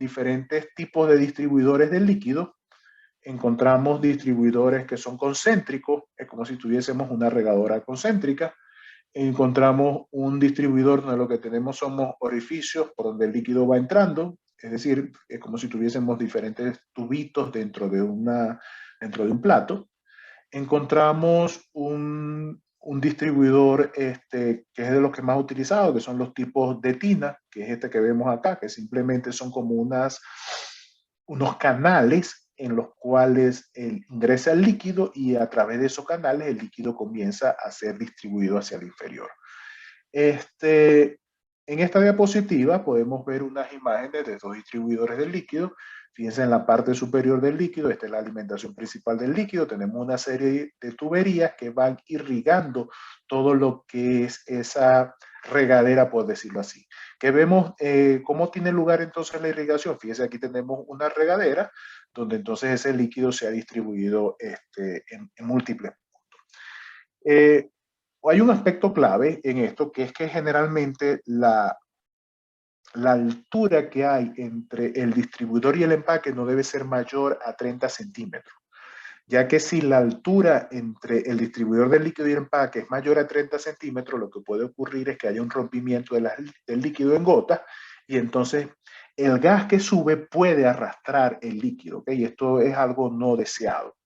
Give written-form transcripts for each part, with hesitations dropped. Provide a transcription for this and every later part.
diferentes tipos de distribuidores del líquido. Encontramos distribuidores que son concéntricos, es como si tuviésemos una regadora concéntrica. Encontramos un distribuidor donde lo que tenemos son orificios por donde el líquido va entrando, es decir, es como si tuviésemos diferentes tubitos dentro de un plato. Encontramos un distribuidor que es de los que más utilizados, que son los tipos de tina, que es este que vemos acá, que simplemente son como unos canales en los cuales ingresa el líquido y a través de esos canales el líquido comienza a ser distribuido hacia el inferior. En esta diapositiva podemos ver unas imágenes de dos distribuidores del líquido. Fíjense en la parte superior del líquido, esta es la alimentación principal del líquido. Tenemos una serie de tuberías que van irrigando todo lo que es esa regadera, por decirlo así. Que vemos cómo tiene lugar entonces la irrigación. Fíjense, aquí tenemos una regadera donde entonces ese líquido se ha distribuido en múltiples puntos. Hay un aspecto clave en esto, que es que generalmente la altura que hay entre el distribuidor y el empaque no debe ser mayor a 30 centímetros, ya que si la altura entre el distribuidor del líquido y el empaque es mayor a 30 centímetros, lo que puede ocurrir es que haya un rompimiento del líquido en gotas y entonces el gas que sube puede arrastrar el líquido, ¿ok? Y esto es algo no deseado.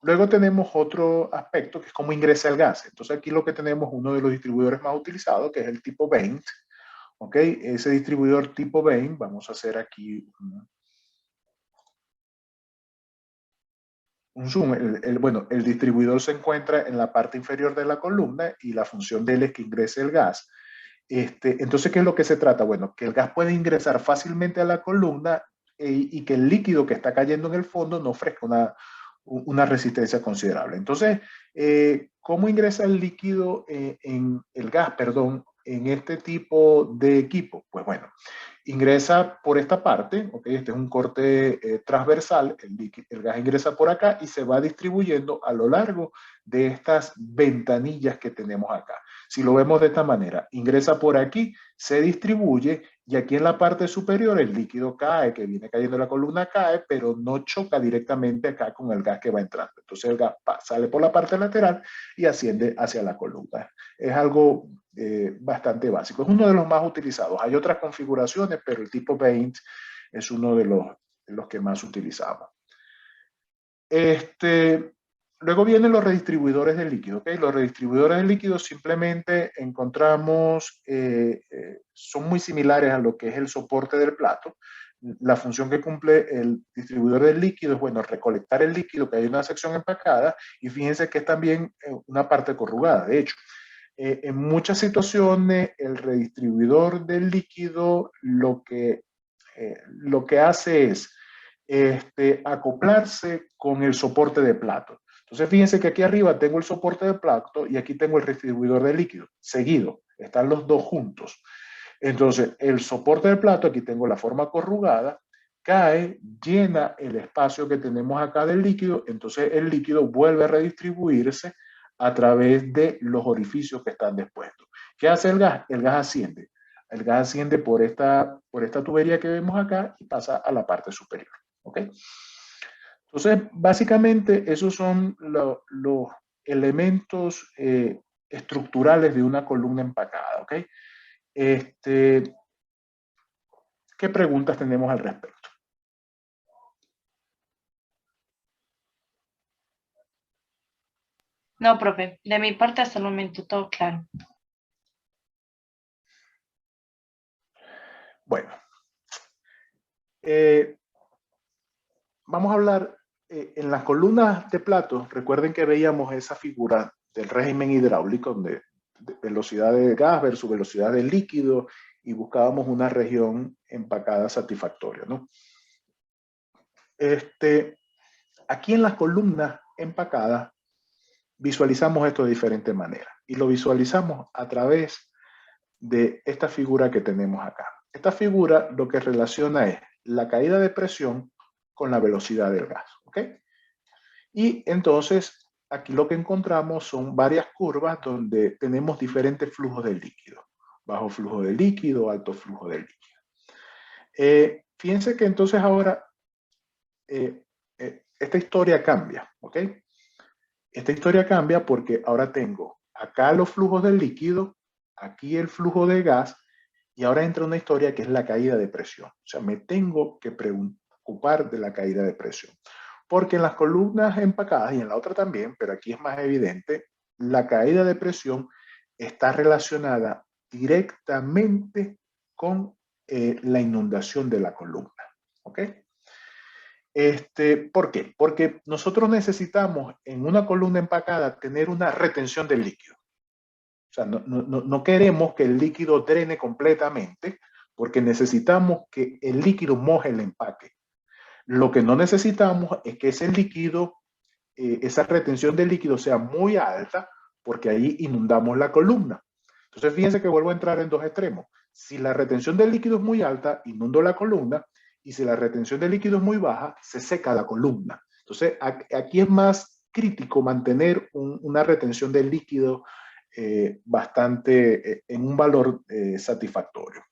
Luego tenemos otro aspecto que es cómo ingresa el gas. Entonces aquí lo que tenemos uno de los distribuidores más utilizados, que es el tipo Vane. ¿Ok? Ese distribuidor tipo Vane, vamos a hacer aquí un zoom. Bueno, el distribuidor se encuentra en la parte inferior de la columna y la función de él es que ingrese el gas. Entonces, ¿qué es lo que se trata? Bueno, que el gas puede ingresar fácilmente a la columna y que el líquido que está cayendo en el fondo no ofrezca una resistencia considerable. Entonces, ¿cómo ingresa el líquido el gas, perdón, en este tipo de equipo? Pues bueno, ingresa por esta parte, ¿ok? Este es un corte transversal, el gas ingresa por acá y se va distribuyendo a lo largo de estas ventanillas que tenemos acá. Si lo vemos de esta manera, ingresa por aquí, se distribuye y aquí en la parte superior el líquido cae, que viene cayendo la columna, cae, pero no choca directamente acá con el gas que va entrando. Entonces el gas sale por la parte lateral y asciende hacia la columna. Es algo bastante básico. Es uno de los más utilizados. Hay otras configuraciones, pero el tipo Paint es uno de los que más utilizamos. Luego vienen los redistribuidores de líquido. ¿Okay? Los redistribuidores de líquido simplemente encontramos, son muy similares a lo que es el soporte del plato. La función que cumple el distribuidor del líquido es, bueno, recolectar el líquido, que hay una sección empacada, y fíjense que es también una parte corrugada. De hecho, en muchas situaciones el redistribuidor del líquido lo que hace es acoplarse con el soporte de plato. Entonces fíjense que aquí arriba tengo el soporte de plato y aquí tengo el distribuidor de líquido seguido, están los dos juntos. Entonces el soporte de plato, aquí tengo la forma corrugada, cae, llena el espacio que tenemos acá del líquido, entonces el líquido vuelve a redistribuirse a través de los orificios que están dispuestos. ¿Qué hace el gas? El gas asciende. El gas asciende por esta tubería que vemos acá y pasa a la parte superior. ¿Ok? Entonces, básicamente, esos son los elementos estructurales de una columna empacada. ¿Ok? ¿Qué preguntas tenemos al respecto? No, profe, de mi parte hasta el momento todo claro. Bueno, vamos a hablar en las columnas de platos. Recuerden que veíamos esa figura del régimen hidráulico, donde velocidad de gas versus velocidad del líquido, y buscábamos una región empacada satisfactoria, ¿no? Aquí en las columnas empacadas visualizamos esto de diferente manera y lo visualizamos a través de esta figura que tenemos acá. Esta figura lo que relaciona es la caída de presión con la velocidad del gas, ¿ok? Y entonces aquí lo que encontramos son varias curvas donde tenemos diferentes flujos de líquido, bajo flujo de líquido, alto flujo de líquido. Fíjense que entonces ahora esta historia cambia, ¿ok? Esta historia cambia porque ahora tengo acá los flujos del líquido, aquí el flujo de gas, y ahora entra una historia que es la caída de presión. O sea, me tengo que preocupar de la caída de presión. Porque en las columnas empacadas y en la otra también, pero aquí es más evidente, la caída de presión está relacionada directamente con la inundación de la columna. ¿Ok? ¿Por qué? Porque nosotros necesitamos en una columna empacada tener una retención del líquido. O sea, no queremos que el líquido drene completamente porque necesitamos que el líquido moje el empaque. Lo que no necesitamos es que ese líquido, esa retención del líquido sea muy alta porque ahí inundamos la columna. Entonces, fíjense que vuelvo a entrar en dos extremos. Si la retención del líquido es muy alta, inundo la columna, y si la retención del líquido es muy baja, se seca la columna. Entonces, aquí es más crítico mantener una retención del líquido bastante en un valor satisfactorio.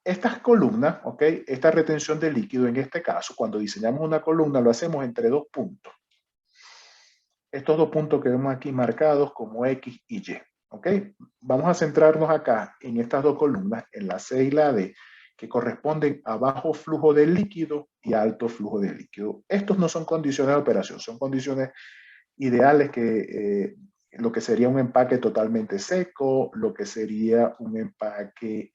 Estas columnas, ¿ok? Esta retención de líquido, en este caso, cuando diseñamos una columna, lo hacemos entre dos puntos. Estos dos puntos que vemos aquí marcados como X y Y, ¿ok? Vamos a centrarnos acá en estas dos columnas, en la C y la D, que corresponden a bajo flujo de líquido y alto flujo de líquido. Estos no son condiciones de operación, son condiciones ideales que lo que sería un empaque totalmente seco, lo que sería un empaque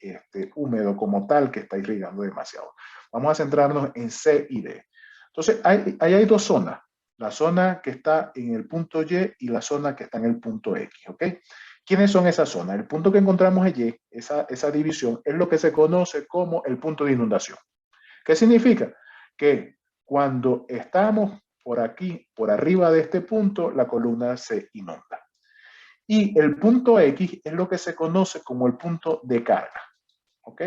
húmedo como tal, que está irrigando demasiado. Vamos a centrarnos en C y D. Entonces, ahí hay dos zonas. La zona que está en el punto Y la zona que está en el punto X, ¿ok? ¿Quiénes son esas zonas? El punto que encontramos en Y, esa división, es lo que se conoce como el punto de inundación. ¿Qué significa? Que cuando estamos por aquí, por arriba de este punto, la columna se inunda. Y el punto X es lo que se conoce como el punto de carga. ¿Ok?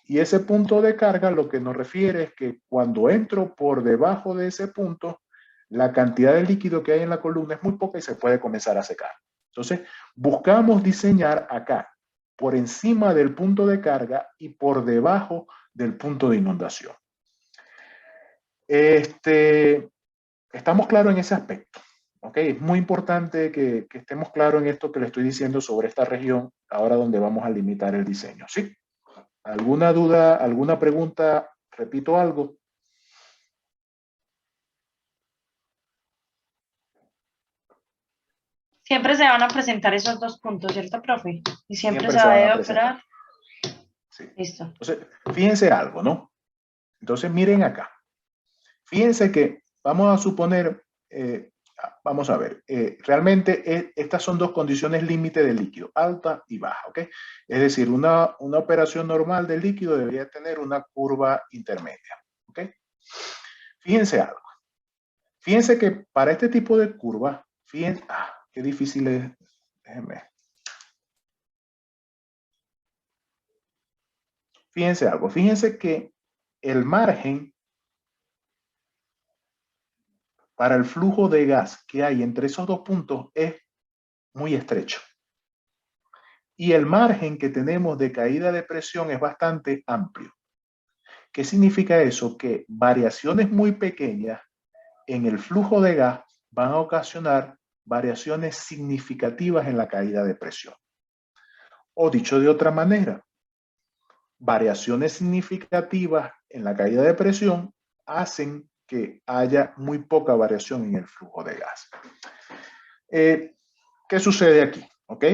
Y ese punto de carga lo que nos refiere es que cuando entro por debajo de ese punto, la cantidad de líquido que hay en la columna es muy poca y se puede comenzar a secar. Entonces, buscamos diseñar acá, por encima del punto de carga y por debajo del punto de inundación. Estamos claros en ese aspecto. ¿Okay? Es muy importante que estemos claros en esto que le estoy diciendo sobre esta región, ahora donde vamos a limitar el diseño. ¿Sí? ¿Alguna duda, alguna pregunta? ¿Repito algo? Siempre se van a presentar esos dos puntos, ¿cierto, profe? Y siempre Siempre se se va van a a presentar. operar. Sí. Listo. Entonces, fíjense algo, ¿no? Entonces, miren acá. Fíjense que vamos a suponer, vamos a ver, realmente estas son dos condiciones límite del líquido, alta y baja, ¿ok? Es decir, una operación normal del líquido debería tener una curva intermedia, ¿ok? Fíjense algo. Fíjense que para este tipo de curva, fíjense, qué difícil es, déjenme. Fíjense algo, fíjense que el margen para el flujo de gas que hay entre esos dos puntos es muy estrecho. Y el margen que tenemos de caída de presión es bastante amplio. ¿Qué significa eso? Que variaciones muy pequeñas en el flujo de gas van a ocasionar variaciones significativas en la caída de presión. O dicho de otra manera, variaciones significativas en la caída de presión hacen que haya muy poca variación en el flujo de gas. ¿Qué sucede aquí? ¿Ok?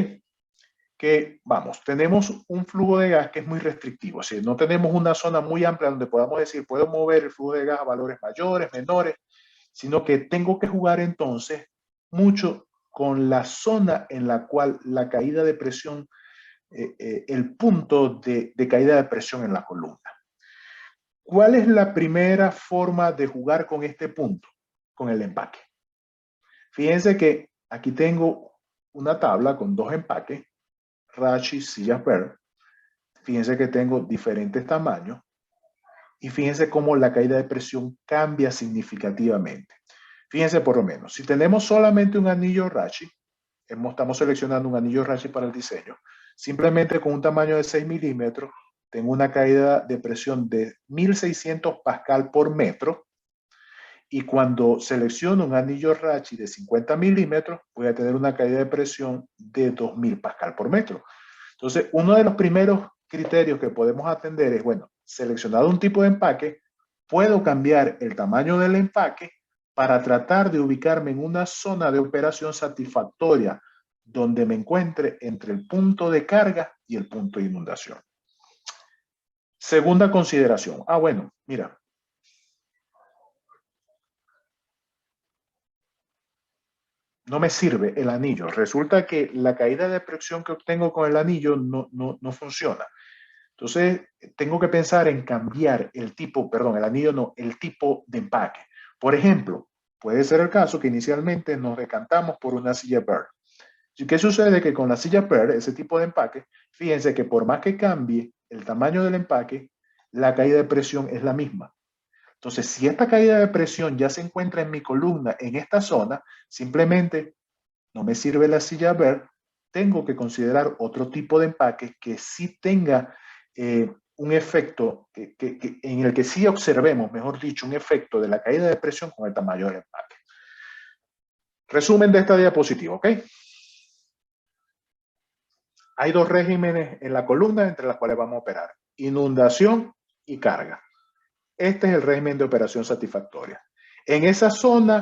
Que, vamos, tenemos un flujo de gas que es muy restrictivo, o sea, no tenemos una zona muy amplia donde podamos decir, puedo mover el flujo de gas a valores mayores, menores, sino que tengo que jugar entonces mucho con la zona en la cual la caída de presión, el punto de caída de presión en la columna. ¿Cuál es la primera forma de jugar con este punto? Con el empaque. Fíjense que aquí tengo una tabla con dos empaques, Rachi, Sillasberg. Fíjense que tengo diferentes tamaños y fíjense cómo la caída de presión cambia significativamente. Fíjense por lo menos, si tenemos solamente un anillo Rachi, estamos seleccionando un anillo Rachi para el diseño. Simplemente con un tamaño de 6 milímetros, tengo una caída de presión de 1600 pascal por metro. Y cuando selecciono un anillo Rachi de 50 milímetros, voy a tener una caída de presión de 2000 pascal por metro. Entonces, uno de los primeros criterios que podemos atender es, bueno, seleccionado un tipo de empaque, puedo cambiar el tamaño del empaque para tratar de ubicarme en una zona de operación satisfactoria donde me encuentre entre el punto de carga y el punto de inundación. Segunda consideración. Bueno, mira. No me sirve el anillo. Resulta que la caída de presión que obtengo con el anillo no funciona. Entonces, tengo que pensar en cambiar el tipo, perdón, el anillo no, el tipo de empaque. Por ejemplo, puede ser el caso que inicialmente nos decantamos por una silla Bird. ¿Y qué sucede? Que con la silla Bird, ese tipo de empaque, fíjense que por más que cambie el tamaño del empaque, la caída de presión es la misma. Entonces, si esta caída de presión ya se encuentra en mi columna, en esta zona, simplemente no me sirve la silla Bird, tengo que considerar otro tipo de empaque que sí tenga un efecto, en el que sí observemos, mejor dicho, un efecto de la caída de presión con el tamaño del empaque. Resumen de esta diapositiva, ¿ok? Hay dos regímenes en la columna entre las cuales vamos a operar: inundación y carga. Este es el régimen de operación satisfactoria. En esa zona